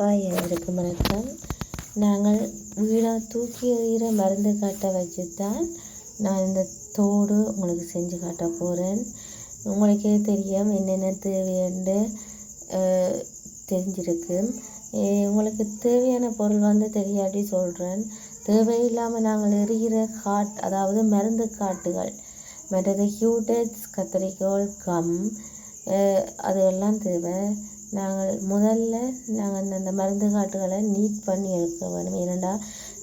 அனைவருக்கும் வணக்கம். நாங்கள் வீடாக தூக்கி எறிகிற மருந்து காட்டை வச்சு தான் நான் இந்த தோடு உங்களுக்கு செஞ்சு காட்ட போகிறேன். உங்களுக்கே தெரியும் என்னென்ன தேவைன்னு தெரிஞ்சிருக்கு. உங்களுக்கு தேவையான பொருள் தெரியாட்டி சொல்கிறேன். தேவையில்லாமல் நாங்கள் எறிகிற அதாவது மருந்து காட்டுகள், மற்றது ஹியூடெக்ஸ், கத்தரிக்கோல், கம், அதெல்லாம் தேவை. முதல்ல நாங்கள் அந்த மருந்து காட்டுகளை நீட் பண்ணி எடுக்க வேணும். ஏனெண்டா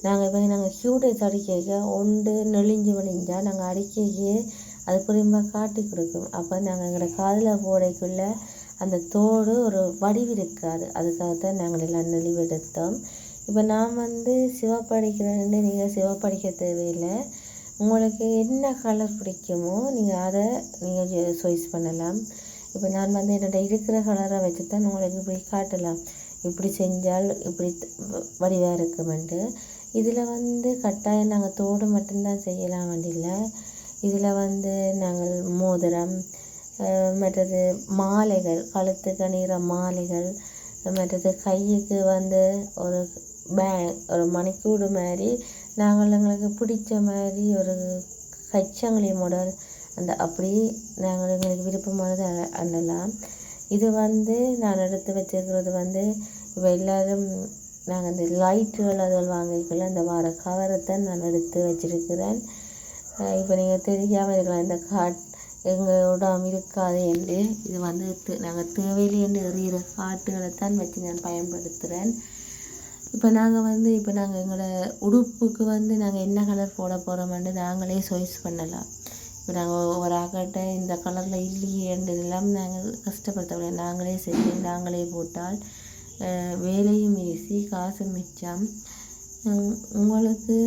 நாங்கள் ஹியூடெக்ஸ் அடிக்க ஒன்று நெளிஞ்சு விழிஞ்சால் நாங்கள் அடிக்கையே அது புரியும்பா காட்டி கொடுக்கும். அப்போ நாங்கள் எங்களோட காதில் போடைக்குள்ளே அந்த தோடு ஒரு வடிவு இருக்காது. அதுக்காகத்தான் நாங்கள் எல்லாம் நெளிவெடுத்தோம். இப்போ நான் சிவப்படிக்கிறேன்னு நீங்கள் சிவப்படிக்க தேவையில்லை. உங்களுக்கு என்ன கலர் பிடிக்குமோ நீங்கள் அதை நீங்கள் சாய்ஸ் பண்ணலாம். இப்போ நான் என்னோட இருக்கிற கலரை வச்சு தான் உங்களுக்கு இப்படி காட்டலாம். இப்படி செஞ்சால் இப்படி வடிவாக இருக்குமெண்டு. இதில் கட்டாயம் நாங்கள் தோடு மட்டும்தான் செய்யலாம் வேண்டியில்லை. இதில் நாங்கள் மோதிரம், மற்றது மாலைகள், கழுத்துக்கு அணிகிற மாலைகள், மற்றது கையுக்கு ஒரு மணிக்கூடு மாதிரி நாங்கள் எங்களுக்கு பிடிச்ச மாதிரி ஒரு கச்சங்களி மாடல் அப்படி நாங்கள் எங்களுக்கு விருப்பமானது அண்ணலாம். இது நான் எடுத்து வச்சுருக்கிறது இப்போ எல்லோரும் நாங்கள் இந்த லைட்டுகள் அதில் வாங்கிக்கல அந்த வார கவரைத்தான் நான் எடுத்து வச்சுருக்கிறேன். இப்போ நீங்கள் தெரியாமல் இருக்கலாம் இந்த எங்களோட இருக்காது என்று. இது நாங்கள் தேவையில்லை என்று எறிகிற காட்டுகளைத்தான் வச்சு நான் பயன்படுத்துகிறேன். இப்போ நாங்கள் எங்களோட உடுப்புக்கு நாங்கள் என்ன கலர் போட போகிறோம்னு நாங்களே சாய்ஸ் பண்ணலாம். இப்போ நாங்கள் ஒரு ஆக்கட்டை இந்த கலரில் இல்லையேன்றதெல்லாம் நாங்கள் கஷ்டப்படுத்தவில்லை. நாங்களே செஞ்சு நாங்களே போட்டால் வேலையும் ஈஸி, காசு மிச்சம். உங்களுக்கு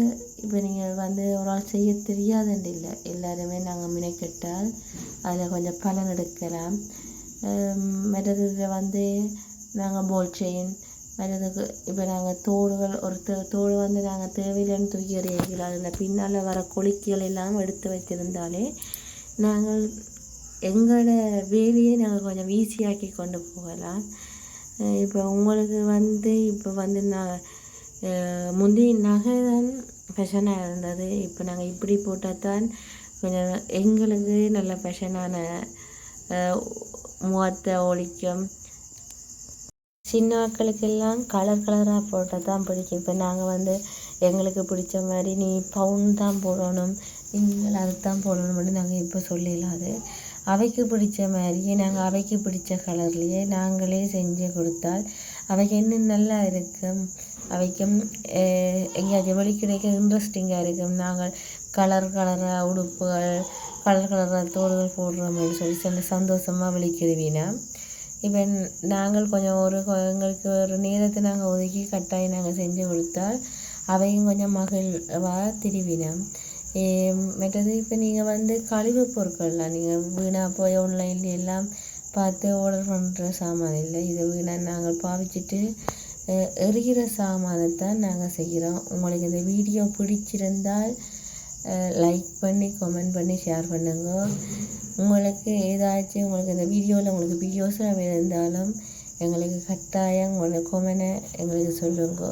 இப்போ நீங்கள் ஒரு ஆள் செய்ய தெரியாதுன்னு இல்லை, எல்லாருமே நாங்கள் மினக்கெட்டால் அதில் கொஞ்சம் பலன் எடுக்கலாம். மற்றது இதில் நாங்கள் போல் செயின், மற்றதுக்கு இப்போ நாங்கள் தோடுகள் தோடு நாங்கள் தேவையில்லைன்னு தூக்கி எறியலாம். அதில் பின்னால் வர கொழுக்கிகள் எல்லாம் எடுத்து வைத்திருந்தாலே நாங்கள் எங்களோட வேலையை நாங்கள் கொஞ்சம் ஈஸியாக்கி கொண்டு போகலாம். இப்போ உங்களுக்கு இப்போ நான் முந்தைய நகை தான் ஃபேஷனாக இருந்தது. இப்போ நாங்கள் இப்படி போட்டால் தான் கொஞ்சம் எங்களுக்கு நல்ல ஃபேஷனான முகத்தை ஒழிக்கும். சின்ன மக்களுக்கெல்லாம் கலர் கலராக போட்டால் தான் பிடிக்கும். இப்போ நாங்கள் எங்களுக்கு பிடிச்ச மாதிரி நீ பவுன் தான் போடணும், நீங்கள் அதை தான் போடணும்னு நாங்கள் இப்போ சொல்லிடலாது. அவைக்கு பிடிச்ச மாதிரியே நாங்கள் அவைக்கு பிடிச்ச கலர்லேயே நாங்களே செஞ்சு கொடுத்தால் அவைக்கு இன்னும் நல்லா இருக்கும். அவைக்கும் எங்கேயாச்சும் வெளி கிடைக்க இன்ட்ரெஸ்டிங்காக இருக்கும். நாங்கள் கலராக உடுப்புகள், கலராக தோடுகள் போடுறோம்னு சொல்லி சந்தோஷமாக வெளிக்கிடுவீனா. இப்போ நாங்கள் கொஞ்சம் எங்களுக்கு ஒரு நேரத்தை நாங்கள் ஒதுக்கி கட்டாயம் நாங்கள் செஞ்சு கொடுத்தால் அவையும் கொஞ்சம் மகிழ்வாக திருவினோம். மற்றது இப்போ நீங்கள் கழிவு பொருட்கள்லாம் நீங்கள் வீணாக போய் ஆன்லைனில் எல்லாம் பார்த்து ஆர்டர் பண்ணுற சாமான் இல்லை. இதை வீணாக நாங்கள் பாவிச்சுட்டு எறிகிற சாமானைத்தான் நாங்கள் செய்கிறோம். உங்களுக்கு இந்த வீடியோ பிடிச்சிருந்தால் லைக் பண்ணி கமெண்ட் பண்ணி ஷேர் பண்ணுங்க. உங்களுக்கு ஏதாச்சும் உங்களுக்கு இந்த வீடியோவில் உங்களுக்கு வீடியோஸில் இருந்தாலும் எங்களுக்கு கட்டாயம் உங்களோட கமெண்ட்டை எங்களுக்கு சொல்லுங்க.